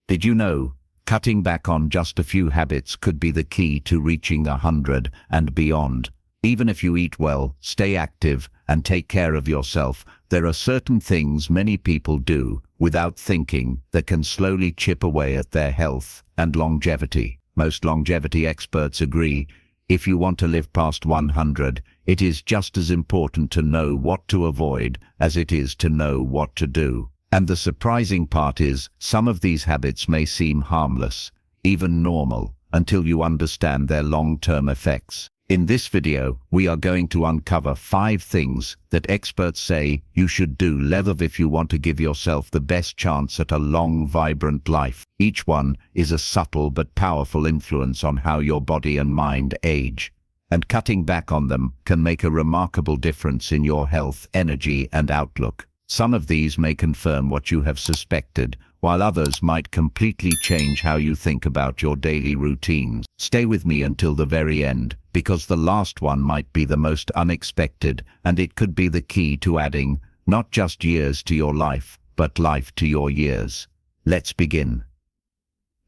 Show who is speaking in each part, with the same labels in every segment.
Speaker 1: Did you know, cutting back on just a few habits could be the key to reaching 100 and beyond? Even if you eat well, stay active, and take care of yourself, there are certain things many people do, without thinking, that can slowly chip away at their health and longevity. Most longevity experts agree, if you want to live past 100, it is just as important to know what to avoid as it is to know what to do. And the surprising part is, some of these habits may seem harmless, even normal, until you understand their long-term effects. In this video, we are going to uncover 5 things that experts say you should do if you want to give yourself the best chance at a long, vibrant life. Each one is a subtle but powerful influence on how your body and mind age. And cutting back on them can make a remarkable difference in your health, energy, and outlook. Some of these may confirm what you have suspected, while others might completely change how you think about your daily routines. Stay with me until the very end, because the last one might be the most unexpected, and it could be the key to adding not just years to your life, but life to your years. Let's begin.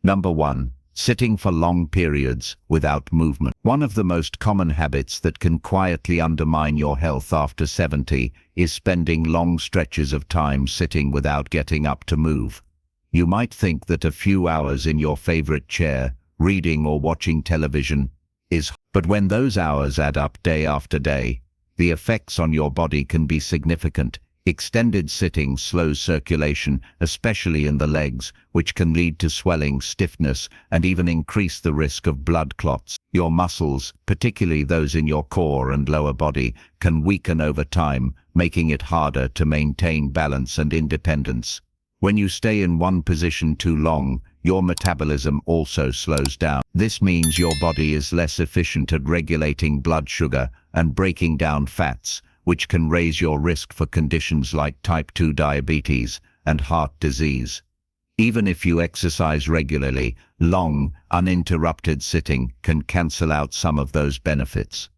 Speaker 1: Number 1. Sitting for long periods without movement. One of the most common habits that can quietly undermine your health after 70 is spending long stretches of time sitting without getting up to move. You might think that a few hours in your favorite chair, reading or watching television, but when those hours add up day after day, the effects on your body can be significant. Extended sitting slows circulation, especially in the legs, which can lead to swelling, stiffness, and even increase the risk of blood clots. Your muscles, particularly those in your core and lower body, can weaken over time, making it harder to maintain balance and independence. When you stay in one position too long, your metabolism also slows down. This means your body is less efficient at regulating blood sugar and breaking down fats, which can raise your risk for conditions like type 2 diabetes and heart disease. Even if you exercise regularly, long, uninterrupted sitting can cancel out some of those benefits.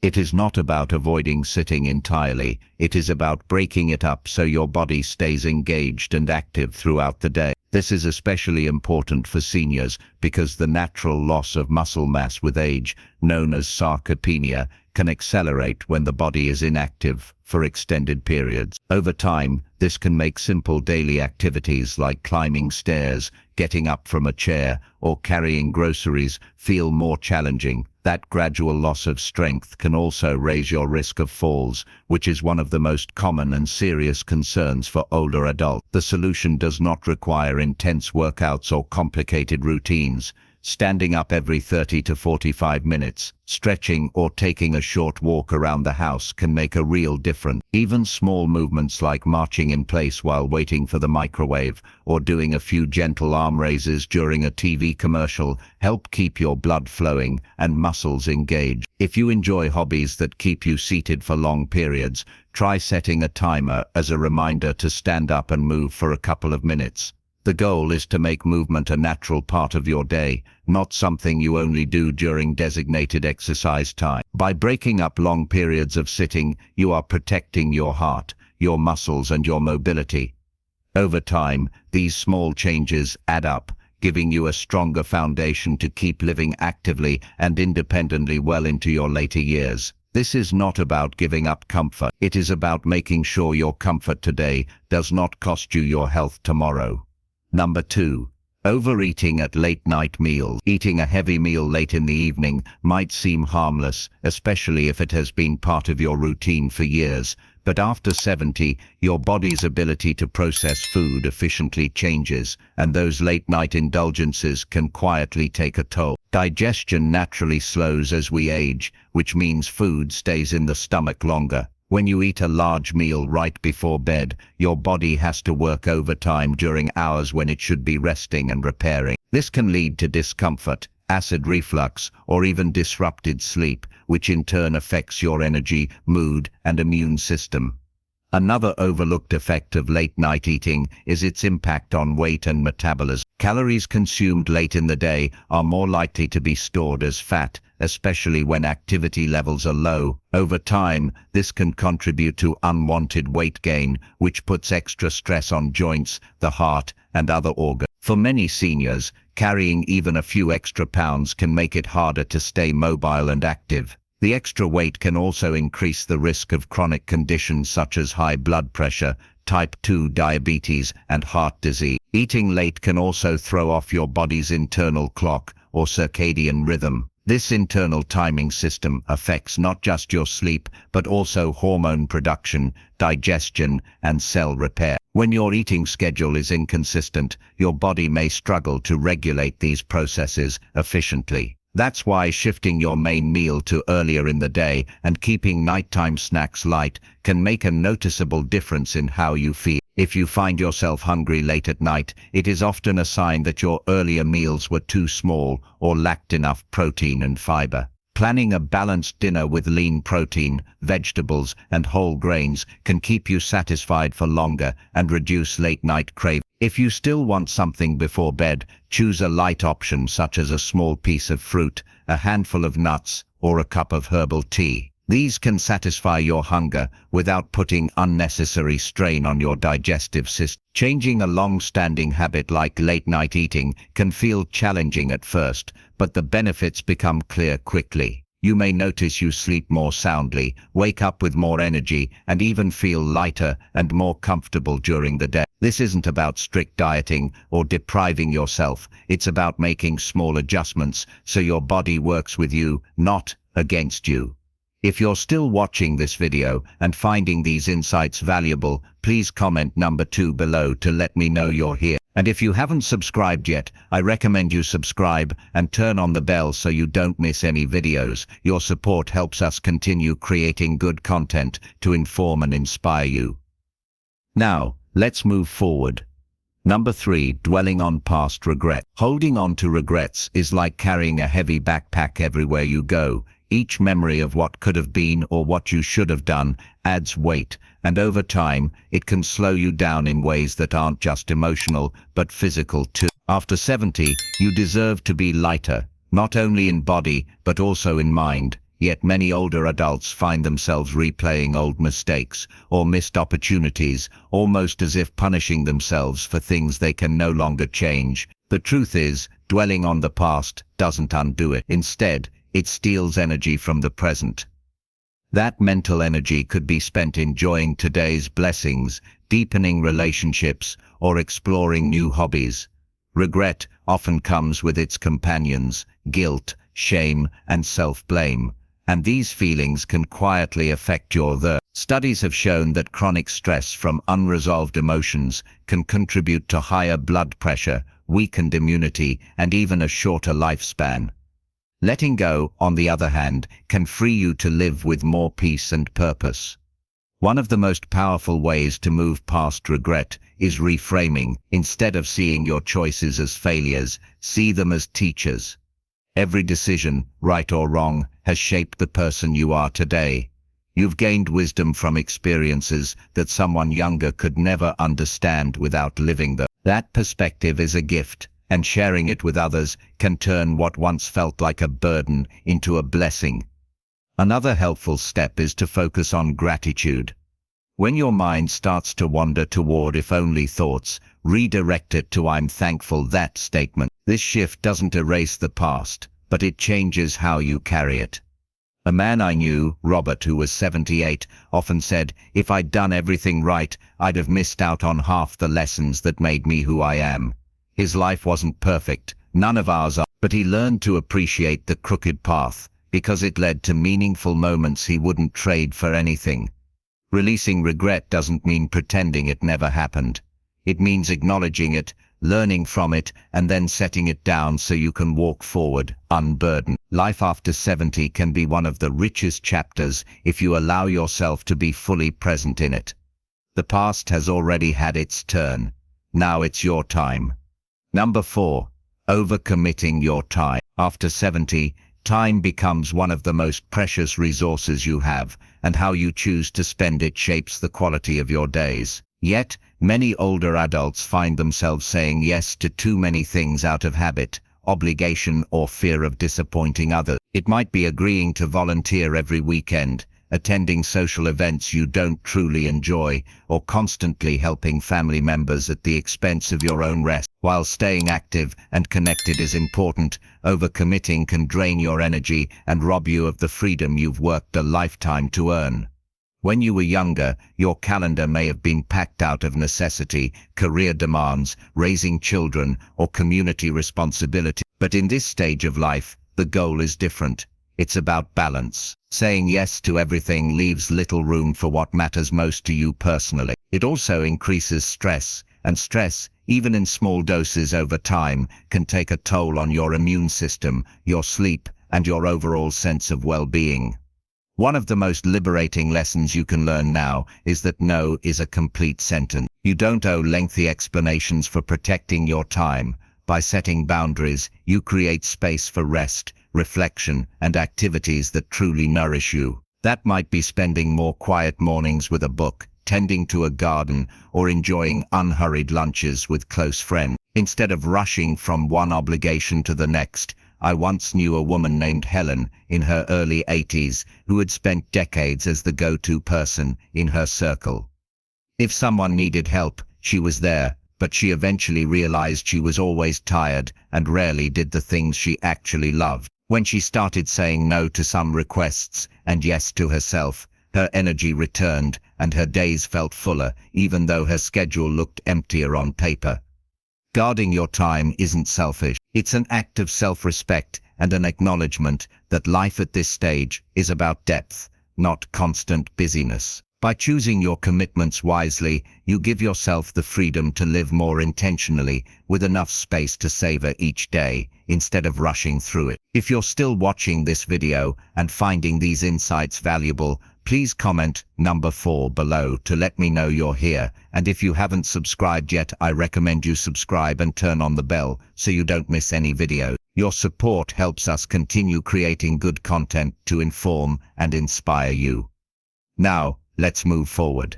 Speaker 1: It is not about avoiding sitting entirely, it is about breaking it up so your body stays engaged and active throughout the day. This is especially important for seniors because the natural loss of muscle mass with age, known as sarcopenia, can accelerate when the body is inactive for extended periods. Over time, this can make simple daily activities like climbing stairs, getting up from a chair, or carrying groceries feel more challenging. That gradual loss of strength can also raise your risk of falls, which is one of the most common and serious concerns for older adults. The solution does not require intense workouts or complicated routines. Standing up every 30 to 45 minutes, stretching or taking a short walk around the house can make a real difference. Even small movements like marching in place while waiting for the microwave or doing a few gentle arm raises during a TV commercial help keep your blood flowing and muscles engaged. If you enjoy hobbies that keep you seated for long periods, try setting a timer as a reminder to stand up and move for a couple of minutes. The goal is to make movement a natural part of your day, not something you only do during designated exercise time. By breaking up long periods of sitting, you are protecting your heart, your muscles, and your mobility. Over time, these small changes add up, giving you a stronger foundation to keep living actively and independently well into your later years. This is not about giving up comfort. It is about making sure your comfort today does not cost you your health tomorrow. Number 2. Overeating at late-night meals. Eating a heavy meal late in the evening might seem harmless, especially if it has been part of your routine for years, but after 70, your body's ability to process food efficiently changes, and those late-night indulgences can quietly take a toll. Digestion naturally slows as we age, which means food stays in the stomach longer. When you eat a large meal right before bed, your body has to work overtime during hours when it should be resting and repairing. This can lead to discomfort, acid reflux, or even disrupted sleep, which in turn affects your energy, mood, and immune system. Another overlooked effect of late-night eating is its impact on weight and metabolism. Calories consumed late in the day are more likely to be stored as fat, especially when activity levels are low. Over time, this can contribute to unwanted weight gain, which puts extra stress on joints, the heart, and other organs. For many seniors, carrying even a few extra pounds can make it harder to stay mobile and active. The extra weight can also increase the risk of chronic conditions such as high blood pressure, type 2 diabetes, and heart disease. Eating late can also throw off your body's internal clock or circadian rhythm. This internal timing system affects not just your sleep, but also hormone production, digestion, and cell repair. When your eating schedule is inconsistent, your body may struggle to regulate these processes efficiently. That's why shifting your main meal to earlier in the day and keeping nighttime snacks light can make a noticeable difference in how you feel. If you find yourself hungry late at night, it is often a sign that your earlier meals were too small or lacked enough protein and fiber. Planning a balanced dinner with lean protein, vegetables, and whole grains can keep you satisfied for longer and reduce late-night cravings. If you still want something before bed, choose a light option such as a small piece of fruit, a handful of nuts, or a cup of herbal tea. These can satisfy your hunger without putting unnecessary strain on your digestive system. Changing a long-standing habit like late-night eating can feel challenging at first, but the benefits become clear quickly. You may notice you sleep more soundly, wake up with more energy, and even feel lighter and more comfortable during the day. This isn't about strict dieting or depriving yourself. It's about making small adjustments so your body works with you, not against you. If you're still watching this video and finding these insights valuable, please comment number 2 below to let me know you're here. And if you haven't subscribed yet, I recommend you subscribe and turn on the bell so you don't miss any videos. Your support helps us continue creating good content to inform and inspire you. Now, let's move forward. Number 3, dwelling on past regret. Holding on to regrets is like carrying a heavy backpack everywhere you go. Each memory of what could have been or what you should have done adds weight, and over time, it can slow you down in ways that aren't just emotional, but physical too. After 70, you deserve to be lighter, not only in body, but also in mind. Yet many older adults find themselves replaying old mistakes or missed opportunities, almost as if punishing themselves for things they can no longer change. The truth is, dwelling on the past doesn't undo it. Instead, it steals energy from the present. That mental energy could be spent enjoying today's blessings, deepening relationships, or exploring new hobbies. Regret often comes with its companions, guilt, shame, and self-blame, and these feelings can quietly affect your worth. Studies have shown that chronic stress from unresolved emotions can contribute to higher blood pressure, weakened immunity, and even a shorter lifespan. Letting go, on the other hand, can free you to live with more peace and purpose. One of the most powerful ways to move past regret is reframing. Instead of seeing your choices as failures, see them as teachers. Every decision, right or wrong, has shaped the person you are today. You've gained wisdom from experiences that someone younger could never understand without living them. That perspective is a gift, and sharing it with others can turn what once felt like a burden into a blessing. Another helpful step is to focus on gratitude. When your mind starts to wander toward if-only thoughts, redirect it to "I'm thankful that" statement. This shift doesn't erase the past, but it changes how you carry it. A man I knew, Robert, who was 78, often said, "If I'd done everything right, I'd have missed out on half the lessons that made me who I am." His life wasn't perfect, none of ours are, but he learned to appreciate the crooked path, because it led to meaningful moments he wouldn't trade for anything. Releasing regret doesn't mean pretending it never happened. It means acknowledging it, learning from it, and then setting it down so you can walk forward, unburdened. Life after 70 can be one of the richest chapters if you allow yourself to be fully present in it. The past has already had its turn. Now it's your time. Number 4, overcommitting your time. After 70, time becomes one of the most precious resources you have, and how you choose to spend it shapes the quality of your days. Yet, many older adults find themselves saying yes to too many things out of habit, obligation, or fear of disappointing others. It might be agreeing to volunteer every weekend, attending social events you don't truly enjoy, or constantly helping family members at the expense of your own rest. While staying active and connected is important, overcommitting can drain your energy and rob you of the freedom you've worked a lifetime to earn. When you were younger, your calendar may have been packed out of necessity, career demands, raising children, or community responsibility. But in this stage of life, the goal is different. It's about balance. Saying yes to everything leaves little room for what matters most to you personally. It also increases stress, and stress, even in small doses over time, can take a toll on your immune system, your sleep, and your overall sense of well-being. One of the most liberating lessons you can learn now is that no is a complete sentence. You don't owe lengthy explanations for protecting your time. By setting boundaries, you create space for rest, reflection, and activities that truly nourish you. That might be spending more quiet mornings with a book, tending to a garden, or enjoying unhurried lunches with close friends. Instead of rushing from one obligation to the next, I once knew a woman named Helen, in her early 80s, who had spent decades as the go-to person in her circle. If someone needed help, she was there, but she eventually realized she was always tired and rarely did the things she actually loved. When she started saying no to some requests and yes to herself, her energy returned and her days felt fuller, even though her schedule looked emptier on paper. Guarding your time isn't selfish. It's an act of self-respect and an acknowledgement that life at this stage is about depth, not constant busyness. By choosing your commitments wisely, you give yourself the freedom to live more intentionally, with enough space to savor each day, instead of rushing through it. If you're still watching this video and finding these insights valuable, please comment number 4 below to let me know you're here. And if you haven't subscribed yet, I recommend you subscribe and turn on the bell so you don't miss any video. Your support helps us continue creating good content to inform and inspire you. Now, let's move forward.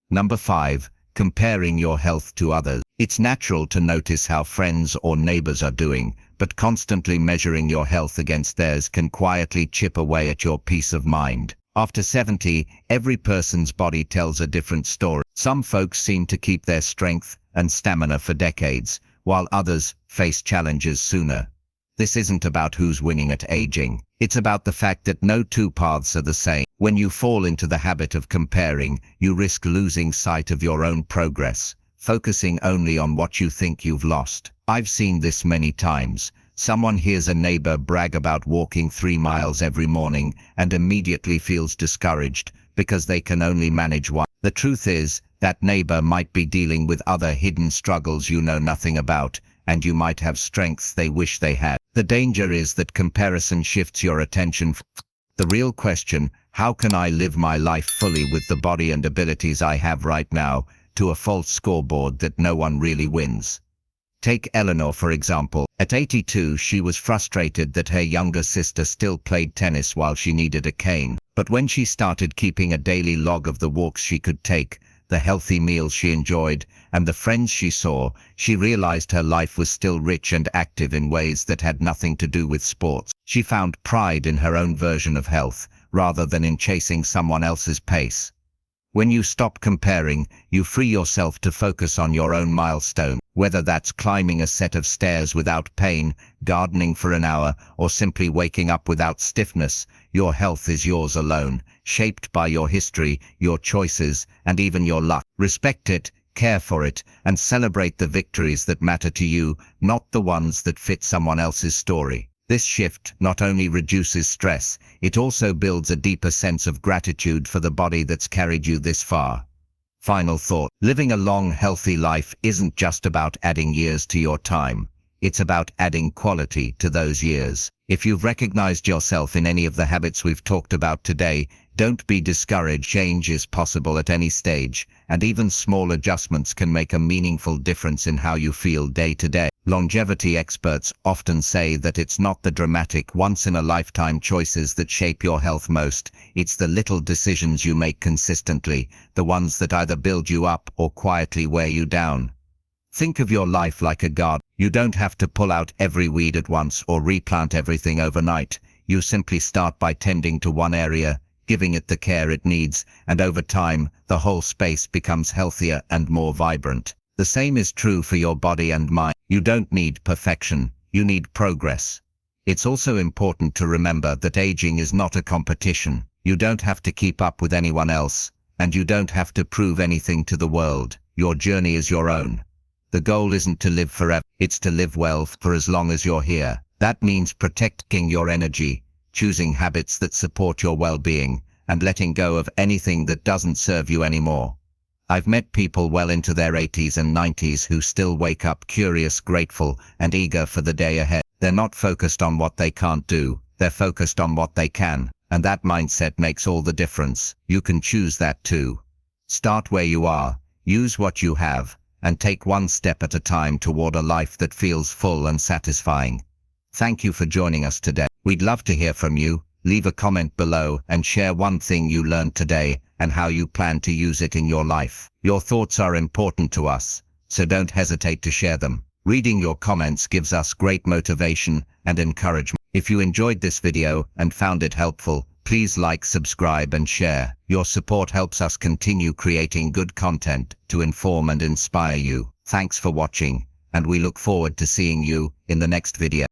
Speaker 1: Number 5. Comparing your health to others. It's natural to notice how friends or neighbors are doing, but constantly measuring your health against theirs can quietly chip away at your peace of mind. After 70, every person's body tells a different story. Some folks seem to keep their strength and stamina for decades, while others face challenges sooner. This isn't about who's winning at aging. It's about the fact that no two paths are the same. When you fall into the habit of comparing, you risk losing sight of your own progress, focusing only on what you think you've lost. I've seen this many times. Someone hears a neighbor brag about walking 3 miles every morning and immediately feels discouraged because they can only manage one. The truth is, that neighbor might be dealing with other hidden struggles you know nothing about, and you might have strengths they wish they had. The danger is that comparison shifts your attention from the real question, how can I live my life fully with the body and abilities I have right now, to a false scoreboard that no one really wins. Take Eleanor, for example. At 82, she was frustrated that her younger sister still played tennis while she needed a cane. But when she started keeping a daily log of the walks she could take, the healthy meals she enjoyed, and the friends she saw, she realized her life was still rich and active in ways that had nothing to do with sports. She found pride in her own version of health, rather than in chasing someone else's pace. When you stop comparing, you free yourself to focus on your own milestone. Whether that's climbing a set of stairs without pain, gardening for an hour, or simply waking up without stiffness, your health is yours alone, shaped by your history, your choices, and even your luck. Respect it, care for it, and celebrate the victories that matter to you, not the ones that fit someone else's story. This shift not only reduces stress, it also builds a deeper sense of gratitude for the body that's carried you this far. Final thought. Living a long, healthy life isn't just about adding years to your time. It's about adding quality to those years. If you've recognized yourself in any of the habits we've talked about today, don't be discouraged. Change is possible at any stage, and even small adjustments can make a meaningful difference in how you feel day to day. Longevity experts often say that it's not the dramatic, once-in-a-lifetime choices that shape your health most. It's the little decisions you make consistently, the ones that either build you up or quietly wear you down. Think of your life like a garden. You don't have to pull out every weed at once or replant everything overnight. You simply start by tending to one area, giving it the care it needs, and over time, the whole space becomes healthier and more vibrant. The same is true for your body and mind. You don't need perfection, you need progress. It's also important to remember that aging is not a competition. You don't have to keep up with anyone else, and you don't have to prove anything to the world. Your journey is your own. The goal isn't to live forever, it's to live well for as long as you're here. That means protecting your energy, choosing habits that support your well-being, and letting go of anything that doesn't serve you anymore. I've met people well into their 80s and 90s who still wake up curious, grateful, and eager for the day ahead. They're not focused on what they can't do, they're focused on what they can, and that mindset makes all the difference. You can choose that too. Start where you are, use what you have, and take one step at a time toward a life that feels full and satisfying. Thank you for joining us today. We'd love to hear from you. Leave a comment below and share one thing you learned today and how you plan to use it in your life. Your thoughts are important to us, so don't hesitate to share them. Reading your comments gives us great motivation and encouragement. If you enjoyed this video and found it helpful, please like, subscribe, and share. Your support helps us continue creating good content to inform and inspire you. Thanks for watching, and we look forward to seeing you in the next video.